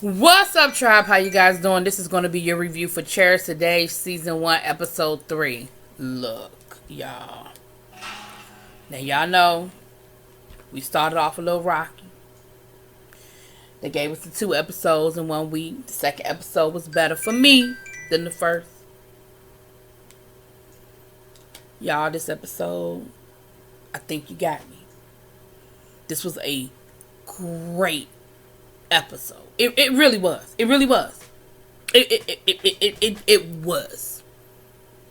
What's up, tribe? How you guys doing? This is going to be your review for Cherish today, season 1, episode 3. Look, y'all. Now, y'all know we started off a little rocky. They gave us the 2 episodes in 1 week. The second episode was better for me than the first. Y'all, this episode, I think you got me. This was a great episode. It really was. It really was. It was.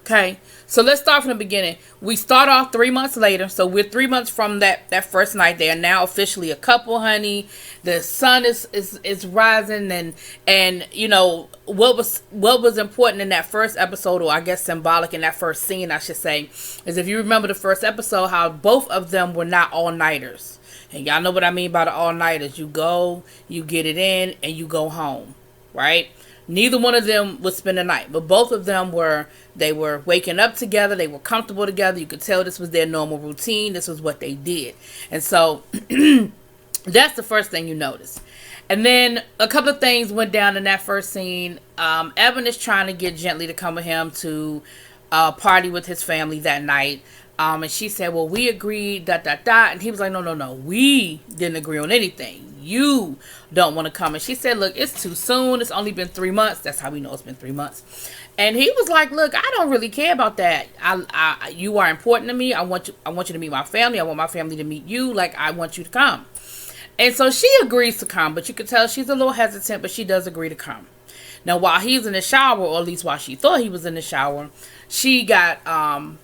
Okay. So let's start from the beginning. We start off 3 months later. So we're 3 months from that first night. They are now officially a couple, honey. The sun is rising, and you know what was important in that first episode, or I guess symbolic in that first scene, I should say, is if you remember the first episode, how both of them were not all-nighters. And y'all know what I mean by the all-nighters. You go, you get it in, and you go home, right? Neither one of them would spend the night, but both of them were waking up together. They were comfortable together. You could tell this was their normal routine. This was what they did. And so that's the first thing you notice. And then a couple of things went down in that first scene. Evan is trying to get Gently to come with him to party with his family that night. And she said, well, we agreed, ... And he was like, no, we didn't agree on anything. You don't want to come. And she said, look, it's too soon. It's only been 3 months. That's how we know it's been 3 months. And he was like, look, I don't really care about that. You are important to me. I want you to meet my family. I want my family to meet you. Like, I want you to come. And so she agrees to come, but you could tell she's a little hesitant, but she does agree to come. Now, while he's in the shower, or at least while she thought he was in the shower, she had gotten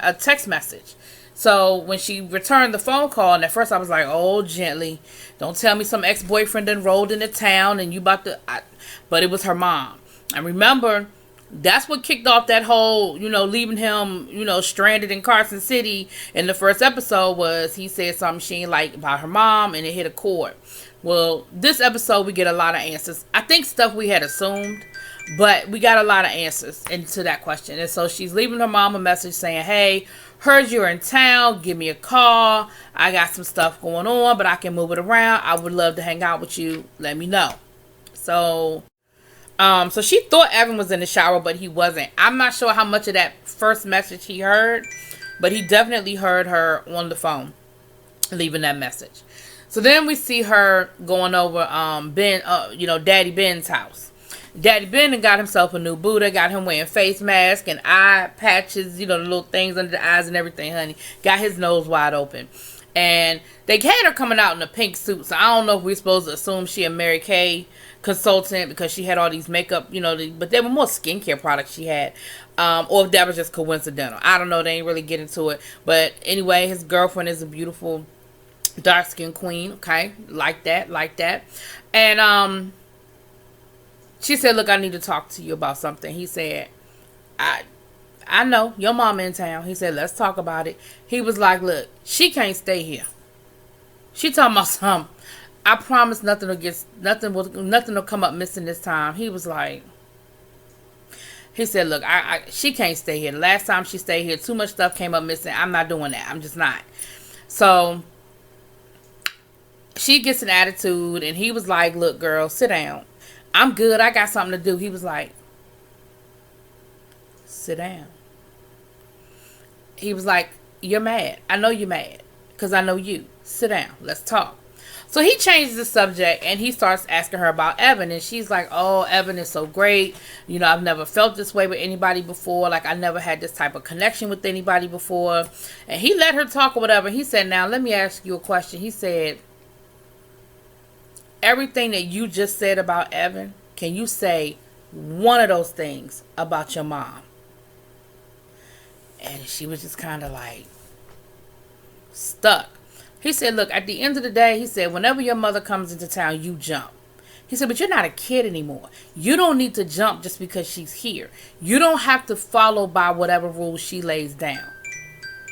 a text message. So when she returned the phone call, and at first I was like, oh, Gently, don't tell me some ex-boyfriend enrolled into town and you about to, but it was her mom. And remember, that's what kicked off that whole, leaving him, stranded in Carson City in the first episode, was he said something she ain't like about her mom, and it hit a chord. Well, this episode we get a lot of answers. I think stuff we had assumed, but we got a lot of answers into that question. And so she's leaving her mom a message saying, hey, heard you're in town. Give me a call. I got some stuff going on, but I can move it around. I would love to hang out with you. Let me know. So she thought Evan was in the shower, but he wasn't. I'm not sure how much of that first message he heard, but he definitely heard her on the phone leaving that message. So then we see her going over Daddy Ben's house. Daddy Ben got himself a new Buddha, got him wearing face mask and eye patches, the little things under the eyes and everything, honey. Got his nose wide open. And they had her coming out in a pink suit, so I don't know if we're supposed to assume she a Mary Kay consultant because she had all these makeup, but they were more skincare products she had. Or if that was just coincidental. I don't know, they ain't really get into it. But anyway, his girlfriend is a beautiful dark-skinned queen, okay? Like that. And, she said, look, I need to talk to you about something. He said, I know, your mama in town. He said, let's talk about it. He was like, look, she can't stay here. She talking about something. I promise nothing will come up missing this time. He was like, he said, look, she can't stay here. The last time she stayed here, too much stuff came up missing. I'm not doing that. I'm just not. So she gets an attitude, and he was like, look, girl, sit down. I'm good. I got something to do. He was like, sit down. He was like, you're mad. I know you're mad because I know you. Sit down. Let's talk. So he changes the subject and he starts asking her about Evan. And she's like, oh, Evan is so great. I've never felt this way with anybody before. Like, I never had this type of connection with anybody before. And he let her talk or whatever. He said, now, let me ask you a question. He said, everything that you just said about Evan, can you say one of those things about your mom? And she was just kind of like stuck. He said, look, at the end of the day, he said, whenever your mother comes into town, you jump. He said, but you're not a kid anymore. You don't need to jump just because she's here. You don't have to follow by whatever rules she lays down.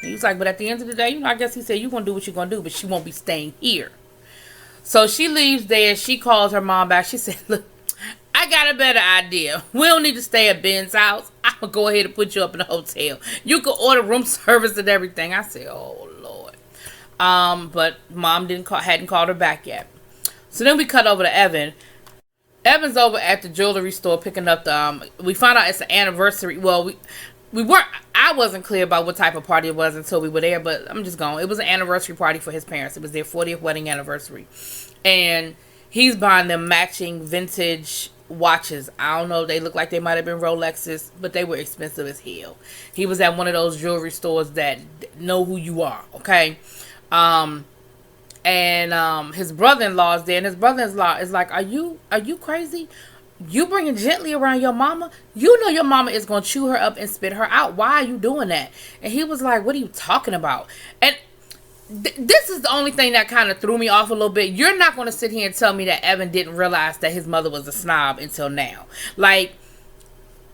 And he was like, but at the end of the day, I guess he said, you're going to do what you're going to do, but she won't be staying here. So she leaves there. She calls her mom back. She said, look, I got a better idea. We don't need to stay at Ben's house. I'll go ahead and put you up in a hotel. You can order room service and everything. I said, oh, Lord. But mom hadn't called her back yet. So then we cut over to Evan. Evan's over at the jewelry store picking up the, we found out it's an anniversary. Well, we weren't, I wasn't clear about what type of party it was until we were there, but I'm just going. It was an anniversary party for his parents. It was their 40th wedding anniversary. And he's buying them matching vintage watches. I don't know. They look like they might have been Rolexes, but they were expensive as hell. He was at one of those jewelry stores that know who you are, okay? And his brother-in-law is there, and his brother-in-law is like, are you crazy? You bringing Gently around your mama? You know your mama is going to chew her up and spit her out. Why are you doing that? And he was like, what are you talking about? And this is the only thing that kind of threw me off a little bit. You're not going to sit here and tell me that Evan didn't realize that his mother was a snob until now. Like,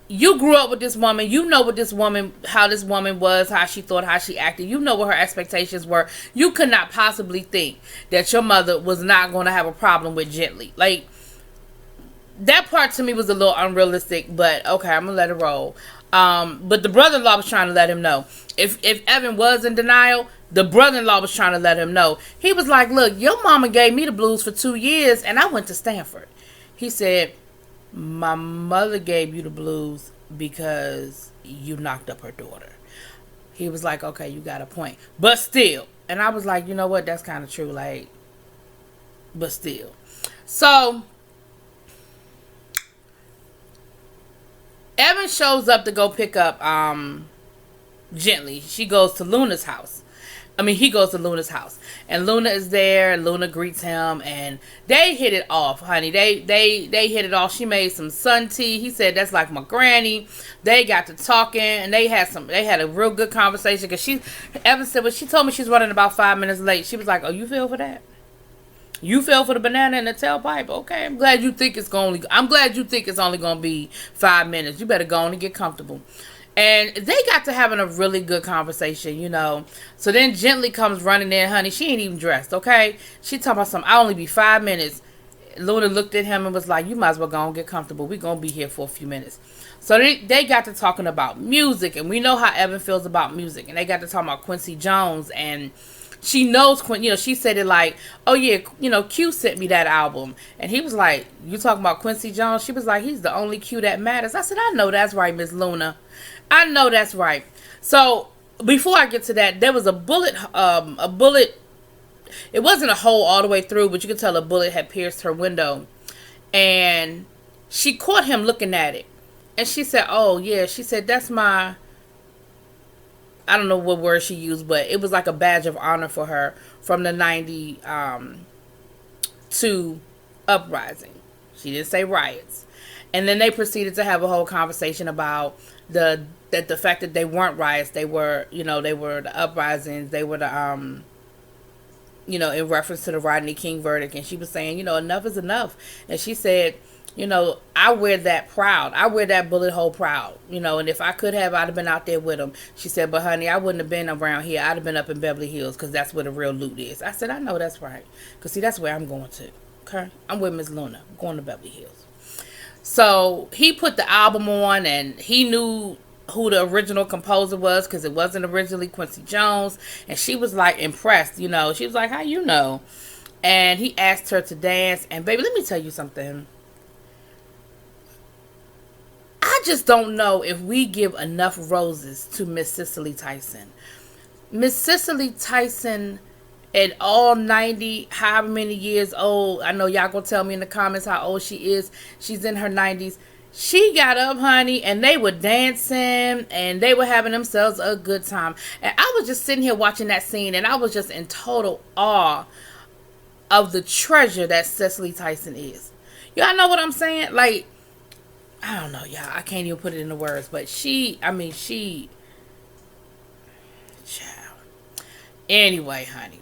you grew up with this woman. You know what this woman, how this woman was, how she thought, how she acted. You know what her expectations were. You could not possibly think that your mother was not going to have a problem with Gently. Like, that part to me was a little unrealistic, but okay, I'm going to let it roll. But the brother-in-law was trying to let him know. If Evan was in denial, the brother-in-law was trying to let him know. He was like, look, your mama gave me the blues for 2 years, and I went to Stanford. He said, my mother gave you the blues because you knocked up her daughter. He was like, okay, you got a point. But still. And I was like, you know what? That's kind of true. Like, but still. So, Evan shows up to go pick up Gently. She goes to Luna's house. He goes to Luna's house. And Luna is there. And Luna greets him. And they hit it off, honey. They hit it off. She made some sun tea. He said, that's like my granny. They got to talking. And they had a real good conversation. Because Evan said, well, she told me she's running about 5 minutes late. She was like, oh, you fell for that? You fell for the banana in the tailpipe? Okay, I'm glad you think it's only going to be 5 minutes. You better go on and get comfortable. And they got to having a really good conversation, you know. So then Gently comes running in, honey. She ain't even dressed, okay? She talking about something. I'll only be 5 minutes. Luna looked at him and was like, you might as well go and get comfortable. We're going to be here for a few minutes. So they got to talking about music. And we know how Evan feels about music. And they got to talking about Quincy Jones. And she knows, she said it like, oh yeah, Q sent me that album. And he was like, you talking about Quincy Jones? She was like, he's the only Q that matters. I said, I know that's right, Miss Luna. I know that's right. So before I get to that, there was a bullet. It wasn't a hole all the way through, but you could tell a bullet had pierced her window. And she caught him looking at it. And she said, oh yeah, she said, that's my, I don't know what word she used, but it was like a badge of honor for her from the 92 uprising. She didn't say riots. And then they proceeded to have a whole conversation about the fact that they weren't riots. They were, they were the uprisings. They were the, in reference to the Rodney King verdict. And she was saying, enough is enough. And she said, I wear that proud. I wear that bullet hole proud. And if I could have, I'd have been out there with them. She said, but honey, I wouldn't have been around here. I'd have been up in Beverly Hills because that's where the real loot is. I said, I know that's right. Because see, that's where I'm going to. Okay? I'm with Miss Luna. I'm going to Beverly Hills. So he put the album on and he knew who the original composer was because it wasn't originally Quincy Jones. And she was like impressed, She was like, how you know? And he asked her to dance. And baby, let me tell you something. I just don't know if we give enough roses to Miss Cicely Tyson. Miss Cicely Tyson at all 90, however many years old. I know y'all gonna tell me in the comments how old she is. She's in her 90s. She got up, honey, and they were dancing and they were having themselves a good time. And I was just sitting here watching that scene and I was just in total awe of the treasure that Cicely Tyson is. Y'all know what I'm saying? Like, I don't know, y'all. I can't even put it into words, but child. Anyway, honey.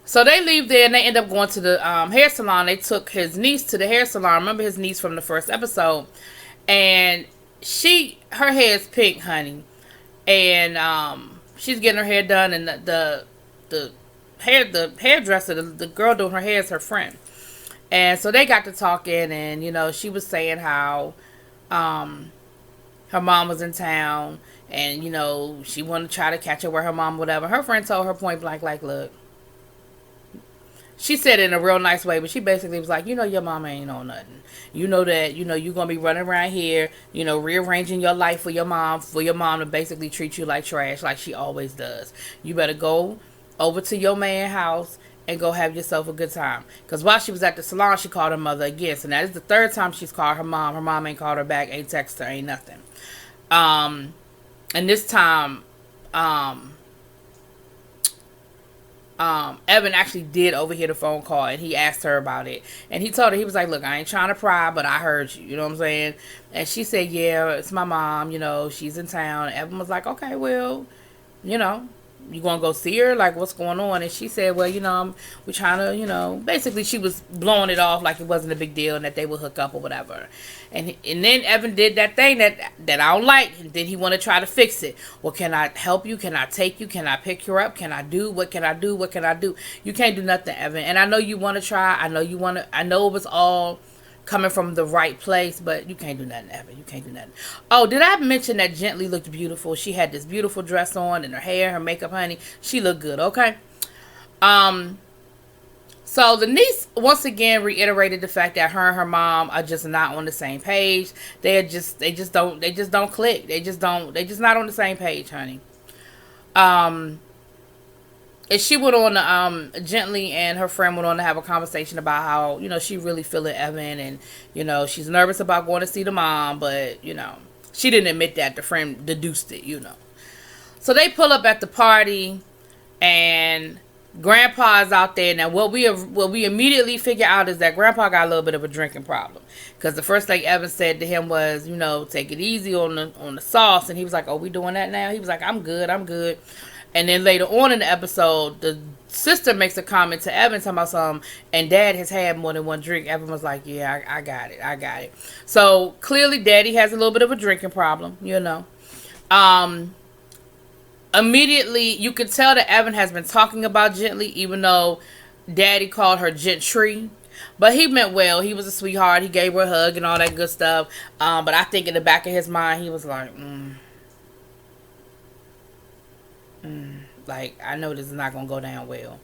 So they leave there and they end up going to the hair salon. They took his niece to the hair salon. Remember his niece from the first episode. And her hair is pink, honey. And she's getting her hair done. And the hairdresser, the girl doing her hair is her friend. And so they got to talking. And, she was saying how her mom was in town. And, she wanted to try to catch her with her mom, whatever. Her friend told her point blank, like, look. she said it in a real nice way, but she basically was like, your mama ain't on nothing. You know that, you're going to be running around here, rearranging your life for your mom to basically treat you like trash, like she always does. You better go over to your man's house and go have yourself a good time. Because while she was at the salon, she called her mother again. So that is the third time she's called her mom. Her mom ain't called her back, ain't texted her, ain't nothing. And this time, Evan actually did overhear the phone call, and he asked her about it. And he told her, he was like, look, I ain't trying to pry, but I heard you. You know what I'm saying? And she said, yeah, it's my mom. She's in town. And Evan was like, okay, well, you gonna go see her? Like, what's going on? And she said, well, we're trying to, basically she was blowing it off like it wasn't a big deal and that they would hook up or whatever. And then Evan did that thing that I don't like, and then he want to try to fix it. Well, can I help you? Can I take you? Can I pick you up? Can I do? What can I do? What can I do? You can't do nothing, Evan. And I know you want to try. I know it was all coming from the right place, but you can't do nothing, Evan. You can't do nothing. Oh, did I mention that Gently looked beautiful? She had this beautiful dress on, and her hair, her makeup, honey. She looked good, okay? So the niece once again reiterated the fact that her and her mom are just not on the same page. They just don't click. They just not on the same page, honey. And she went on to, Gently and her friend went on to have a conversation about how, she really feeling Evan, and, she's nervous about going to see the mom, but, she didn't admit that. The friend deduced it, So they pull up at the party, and Grandpa's out there. Now, what we immediately figure out is that Grandpa got a little bit of a drinking problem. Because the first thing Evan said to him was, take it easy on the sauce. And he was like, oh, we doing that now? He was like, I'm good. And then later on in the episode, the sister makes a comment to Evan talking about something, and Dad has had more than one drink. Evan was like, yeah, I got it. So clearly Daddy has a little bit of a drinking problem, Immediately, you could tell that Evan has been talking about Gently, even though Daddy called her Gentry. But he meant well. He was a sweetheart. He gave her a hug and all that good stuff. But I think in the back of his mind, he was like, like, I know this is not going to go down well.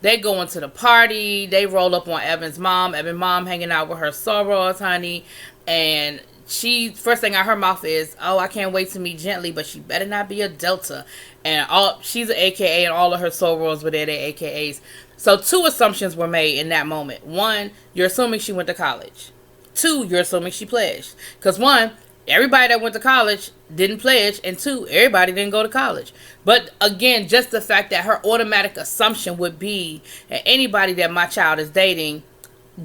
They go into the party. They roll up on Evan's mom. Evan's mom hanging out with her sorors, honey. And first thing out her mouth is, oh, I can't wait to meet Gently, but she better not be a Delta. And she's an AKA, and all of her sorors were there, they're AKAs. So 2 assumptions were made in that moment. 1, you're assuming she went to college. 2, you're assuming she pledged. Because 1, everybody that went to college didn't pledge, and 2, everybody didn't go to college. But again, just the fact that her automatic assumption would be that anybody that my child is dating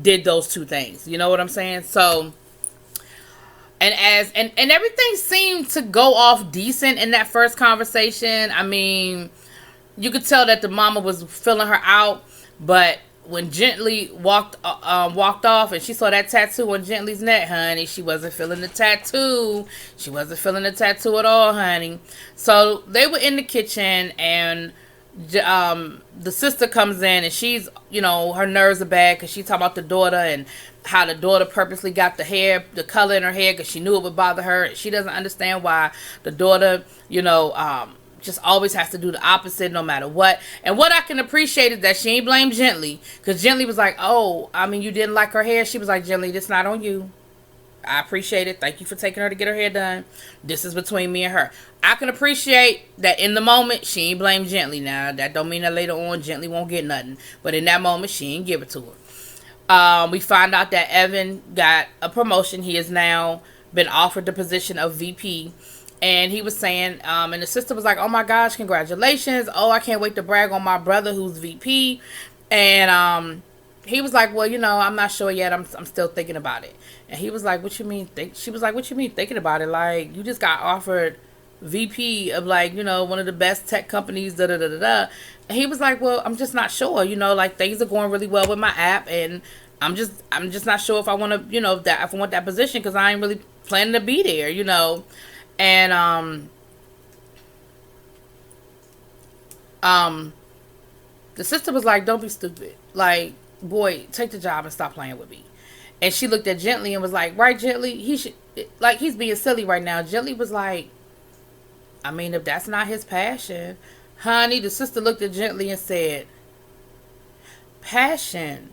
did those 2 things. You know what I'm saying? So, and everything seemed to go off decent in that first conversation. I mean, you could tell that the mama was filling her out, but when Gently walked off and she saw that tattoo on Gently's neck, honey, she wasn't feeling the tattoo. She wasn't feeling the tattoo at all, honey. So they were in the kitchen, and the sister comes in, and she's, her nerves are bad because she's talking about the daughter and how the daughter purposely got the color in her hair because she knew it would bother her. She doesn't understand why the daughter, just always has to do the opposite no matter what. And what I can appreciate is that she ain't blamed Gently, because Gently was like, oh, I mean, you didn't like her hair. She was like, Gently, this not on you. I appreciate it. Thank you for taking her to get her hair done. This is between me and her. I can appreciate that in the moment she ain't blamed Gently. Now, that don't mean that later on Gently won't get nothing. But in that moment, she ain't give it to her. We find out that Evan got a promotion. He has now been offered the position of VP. And he was saying, and the sister was like, oh my gosh, congratulations. Oh, I can't wait to brag on my brother who's VP. And he was like, well, I'm not sure yet. I'm still thinking about it. And he was like, what you mean? She was like, what you mean thinking about it? Like, you just got offered VP of, like, one of the best tech companies, da-da-da-da-da. And he was like, well, I'm just not sure. Like, things are going really well with my app. And I'm just not sure if I want to, if I want that position, because I ain't really planning to be there, And the sister was like, don't be stupid. Like, boy, take the job and stop playing with me. And she looked at Gently and was like, right, Gently? He's being silly right now. Gently was like, I mean, if that's not his passion. Honey, the sister looked at Gently and said, passion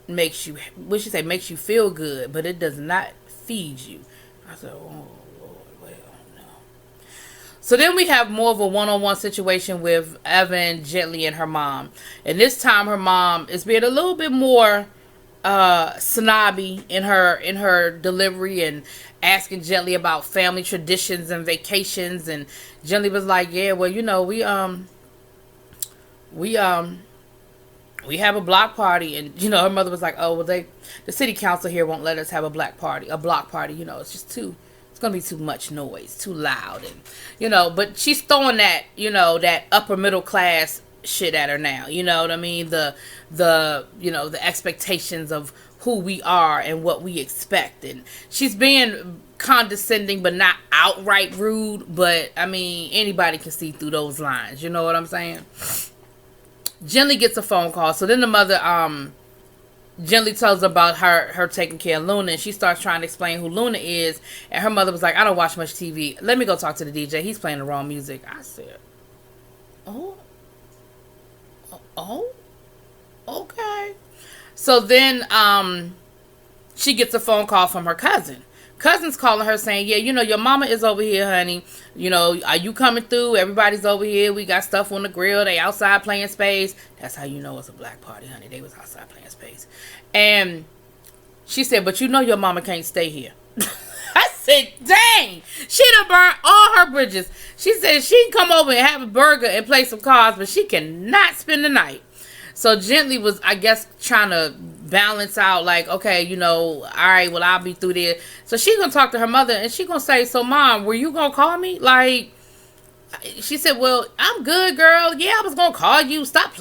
makes you, what she say, makes you feel good, but it does not feed you. I said, oh Lord, well, no. So then we have more of a one-on-one situation with Evan Gently and her mom. And this time her mom is being a little bit more snobby in her delivery and asking Gently about family traditions and vacations. And Gently was like, yeah, well, you know, we have a block party. And, you know, her mother was like, oh, well, the city council here won't let us have a block party. You know, it's just it's going to be too much noise, too loud. And, you know, but she's throwing that, you know, that upper middle class shit at her now. You know what I mean? The you know, the expectations of who we are and what we expect. And she's being condescending, but not outright rude. But, I mean, anybody can see through those lines. You know what I'm saying? Gently gets a phone call. So then the mother Gently tells about her taking care of Luna, and she starts trying to explain who Luna is. And her mother was like, I don't watch much TV. Let me go talk to the DJ. He's playing the wrong music. I said, oh, okay. So then she gets a phone call from her cousin. Cousin's calling her saying, yeah, you know, your mama is over here, honey. You know, are you coming through? Everybody's over here. We got stuff on the grill. They outside playing space. That's how you know it's a black party, honey. They was outside playing space. And she said, but you know your mama can't stay here. I said, dang. She done burned all her bridges. She said she can come over and have a burger and play some cards, but she cannot spend the night. So Gently was, I guess, trying to balance out, like, okay, you know, all right, well, I'll be through there. So she's going to talk to her mother, and she's going to say, so, Mom, were you going to call me? Like, she said, well, I'm good, girl. Yeah, I was going to call you. Stop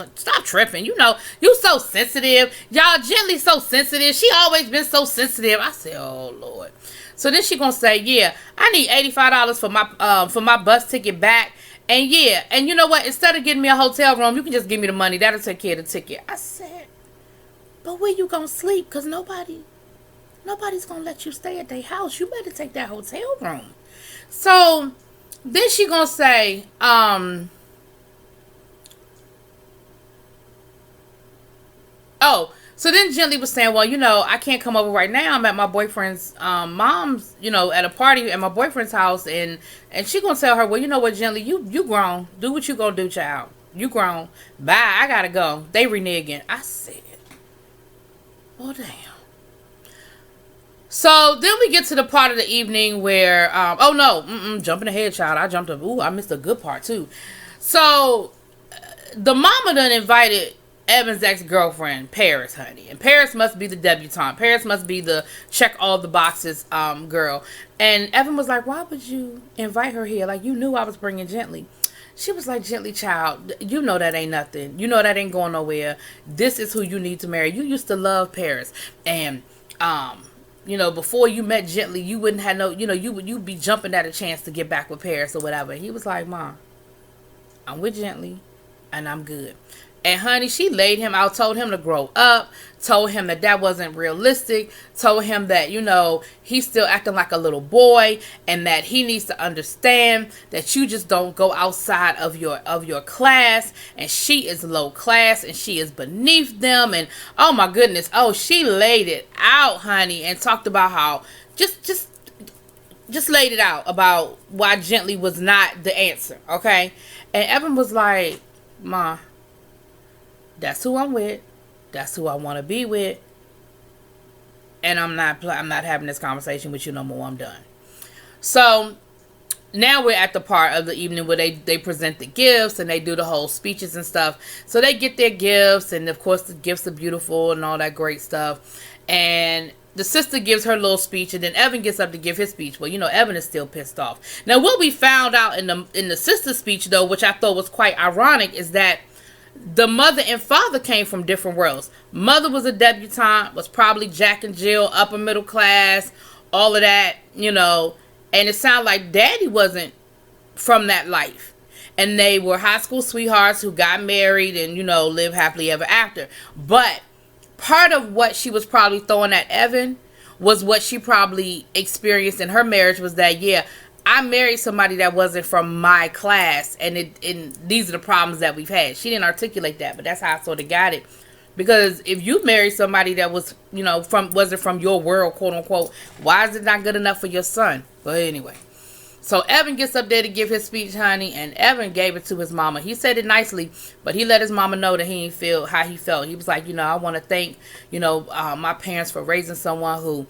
tripping. You know, you so sensitive. Y'all, Gently so sensitive. She always been so sensitive. I said, oh, Lord. So then she going to say, yeah, I need $85 for my bus ticket back. And yeah, and you know what? Instead of getting me a hotel room, you can just give me the money. That'll take care of the ticket. I said, but where you gonna sleep? Because nobody's gonna let you stay at their house. You better take that hotel room. So then she gonna say, so then Gently was saying, well, you know, I can't come over right now. I'm at my boyfriend's mom's, you know, at a party at my boyfriend's house. And she gonna tell her, well, you know what, Gently, you grown. Do what you gonna do, child. You grown. Bye, I gotta go. They reneging. I said, oh, damn. So then we get to the part of the evening where, jumping ahead, child. I missed a good part, too. So the mama done invited Evan's ex-girlfriend, Paris, honey. And Paris must be the debutante. Paris must be the check all the boxes girl. And Evan was like, why would you invite her here? Like, you knew I was bringing Gently. She was like, Gently, child, you know that ain't nothing. You know that ain't going nowhere. This is who you need to marry. You used to love Paris. And, you know, before you met Gently, you wouldn't have no, you know, you'd be jumping at a chance to get back with Paris or whatever. And he was like, Mom, I'm with Gently and I'm good. And honey, she laid him out, told him to grow up, told him that wasn't realistic, told him that, you know, he's still acting like a little boy and that he needs to understand that you just don't go outside of your class, and she is low class and she is beneath them. And oh my goodness, she laid it out, honey, and talked about how just laid it out about why Gently was not the answer, okay? And Evan was like, Ma, that's who I'm with. That's who I want to be with. And I'm not having this conversation with you no more. I'm done. So now we're at the part of the evening where they present the gifts and they do the whole speeches and stuff. So they get their gifts, and of course the gifts are beautiful and all that great stuff. And the sister gives her little speech, and then Evan gets up to give his speech. Well, you know, Evan is still pissed off. Now, what we found out in the sister's speech, though, which I thought was quite ironic, is that the mother and father came from different worlds. Mother was a debutante, was probably Jack and Jill, upper middle class, all of that, you know. And it sounded like daddy wasn't from that life. And they were high school sweethearts who got married and, you know, lived happily ever after. But part of what she was probably throwing at Evan was what she probably experienced in her marriage, was that, yeah, I married somebody that wasn't from my class, and these are the problems that we've had. She didn't articulate that, but that's how I sort of got it Because if you married somebody that was, wasn't from your world, quote unquote, why is it not good enough for your son? But anyway. So Evan gets up there to give his speech, honey, and Evan gave it to his mama. He said it nicely, but he let his mama know that he didn't feel how he felt. He was like, I want to thank, my parents for raising someone who,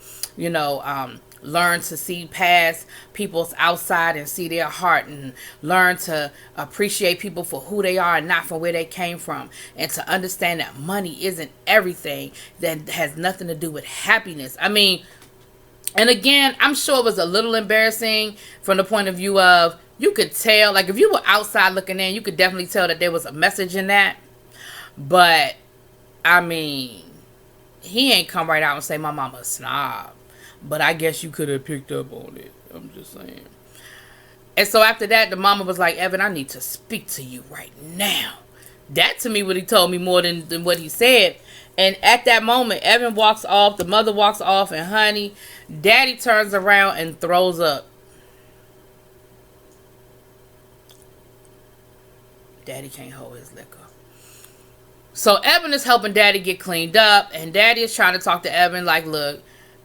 learn to see past people's outside and see their heart, and learn to appreciate people for who they are and not for where they came from, and to understand that money isn't everything, that has nothing to do with happiness. I mean, and again, I'm sure it was a little embarrassing from the point of view of, you could tell, like if you were outside looking in, you could definitely tell that there was a message in that. But I mean, he ain't come right out and say my mama a snob. But I guess you could have picked up on it. I'm just saying. And so after that, the mama was like, Evan, I need to speak to you right now. That to me what he told me more than what he said. And at that moment, Evan walks off, the mother walks off, and honey, daddy turns around and throws up. Daddy can't hold his liquor. So Evan is helping daddy get cleaned up, and daddy is trying to talk to Evan like, look,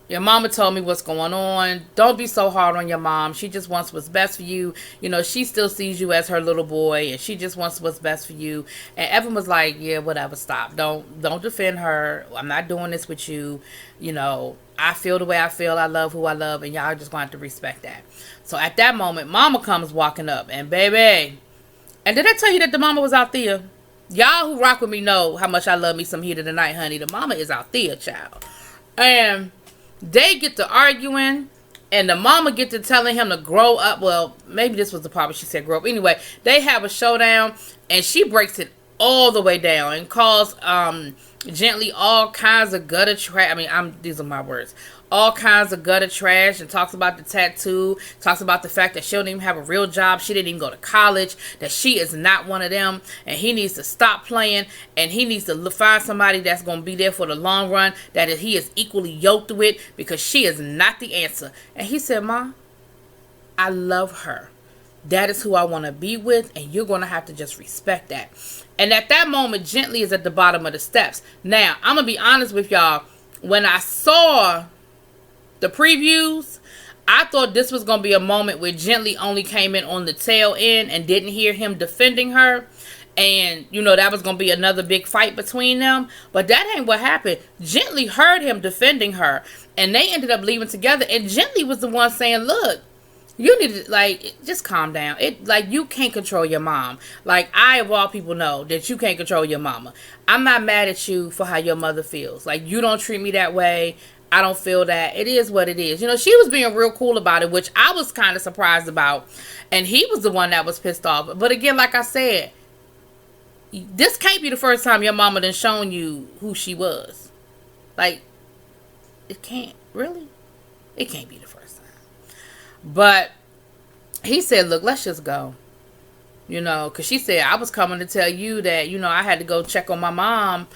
your mama told me what's going on. Don't be so hard on your mom. She just wants what's best for you. She still sees you as her little boy, and she just wants what's best for you. And Evan was like, yeah, whatever, stop. Don't defend her. I'm not doing this with you. I feel the way I feel. I love who I love, and y'all just want to respect that. So at that moment, mama comes walking up, and baby, and did I tell you that the mama was out there? Y'all who rock with me know how much I love me some Heat of the Night, honey. The mama is out there, child. And they get to arguing, and the mama get to telling him to grow up. Well, maybe this was the part where she said grow up. Anyway, they have a showdown, and she breaks it all the way down and calls Gently all kinds of gutter trash. I mean, these are my words. All kinds of gutter trash, and talks about the tattoo, talks about the fact that she don't even have a real job, she didn't even go to college, that she is not one of them, and he needs to stop playing, and he needs to find somebody that's going to be there for the long run, that he is equally yoked with, because she is not the answer. And he said, Ma, I love her. That is who I want to be with, and you're going to have to just respect that. And at that moment, Gently is at the bottom of the steps. Now, I'm going to be honest with y'all. When I saw the previews, I thought this was going to be a moment where Gently only came in on the tail end and didn't hear him defending her. And, that was going to be another big fight between them. But that ain't what happened. Gently heard him defending her, and they ended up leaving together. And Gently was the one saying, look, you need to, just calm down. You can't control your mom. I, of all people, know that you can't control your mama. I'm not mad at you for how your mother feels. You don't treat me that way. I don't feel that. It is what it is. She was being real cool about it, which I was kind of surprised about. And he was the one that was pissed off. But again, like I said, this can't be the first time your mama done shown you who she was. It can't. Really? It can't be the first time. But he said, look, let's just go. Because she said, I was coming to tell you that, I had to go check on my mom.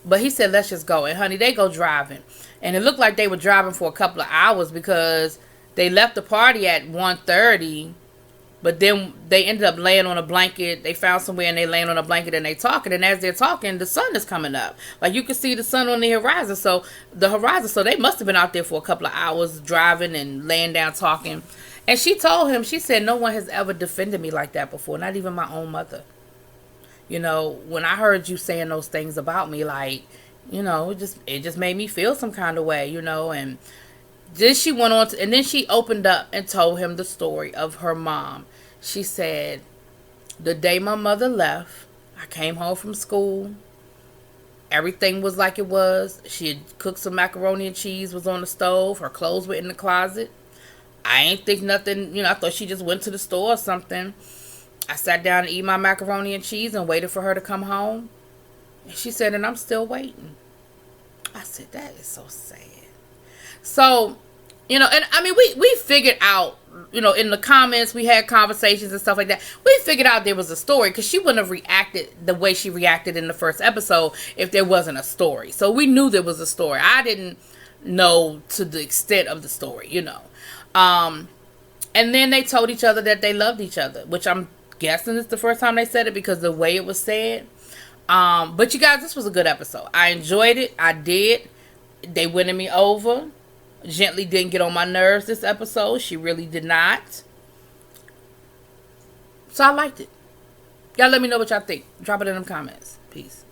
But he said, let's just go. And honey, they go driving. And it looked like they were driving for a couple of hours, because they left the party at 1:30. But then they ended up laying on a blanket. They found somewhere and they laying on a blanket and they talking. And as they're talking, the sun is coming up. You can see the sun on the horizon. So they must have been out there for a couple of hours driving and laying down talking. And she told him, she said, no one has ever defended me like that before. Not even my own mother. When I heard you saying those things about me, it just made me feel some kind of way, and then she went on and then she opened up and told him the story of her mom. She said, the day my mother left, I came home from school. Everything was like it was. She had cooked some macaroni and cheese, was on the stove. Her clothes were in the closet. I ain't think nothing, I thought she just went to the store or something. I sat down to eat my macaroni and cheese and waited for her to come home. And she said, and I'm still waiting. I said, that is so sad. So, and I mean, we figured out, in the comments, we had conversations and stuff like that. We figured out there was a story, because she wouldn't have reacted the way she reacted in the first episode if there wasn't a story. So we knew there was a story. I didn't know to the extent of the story, And then they told each other that they loved each other, which I'm guessing it's the first time they said it because the way it was said. But you guys, this was a good episode. I enjoyed it. I did. They winning me over. Gently didn't get on my nerves this episode. She really did not. So I liked it. Y'all let me know what y'all think. Drop it in the comments. Peace.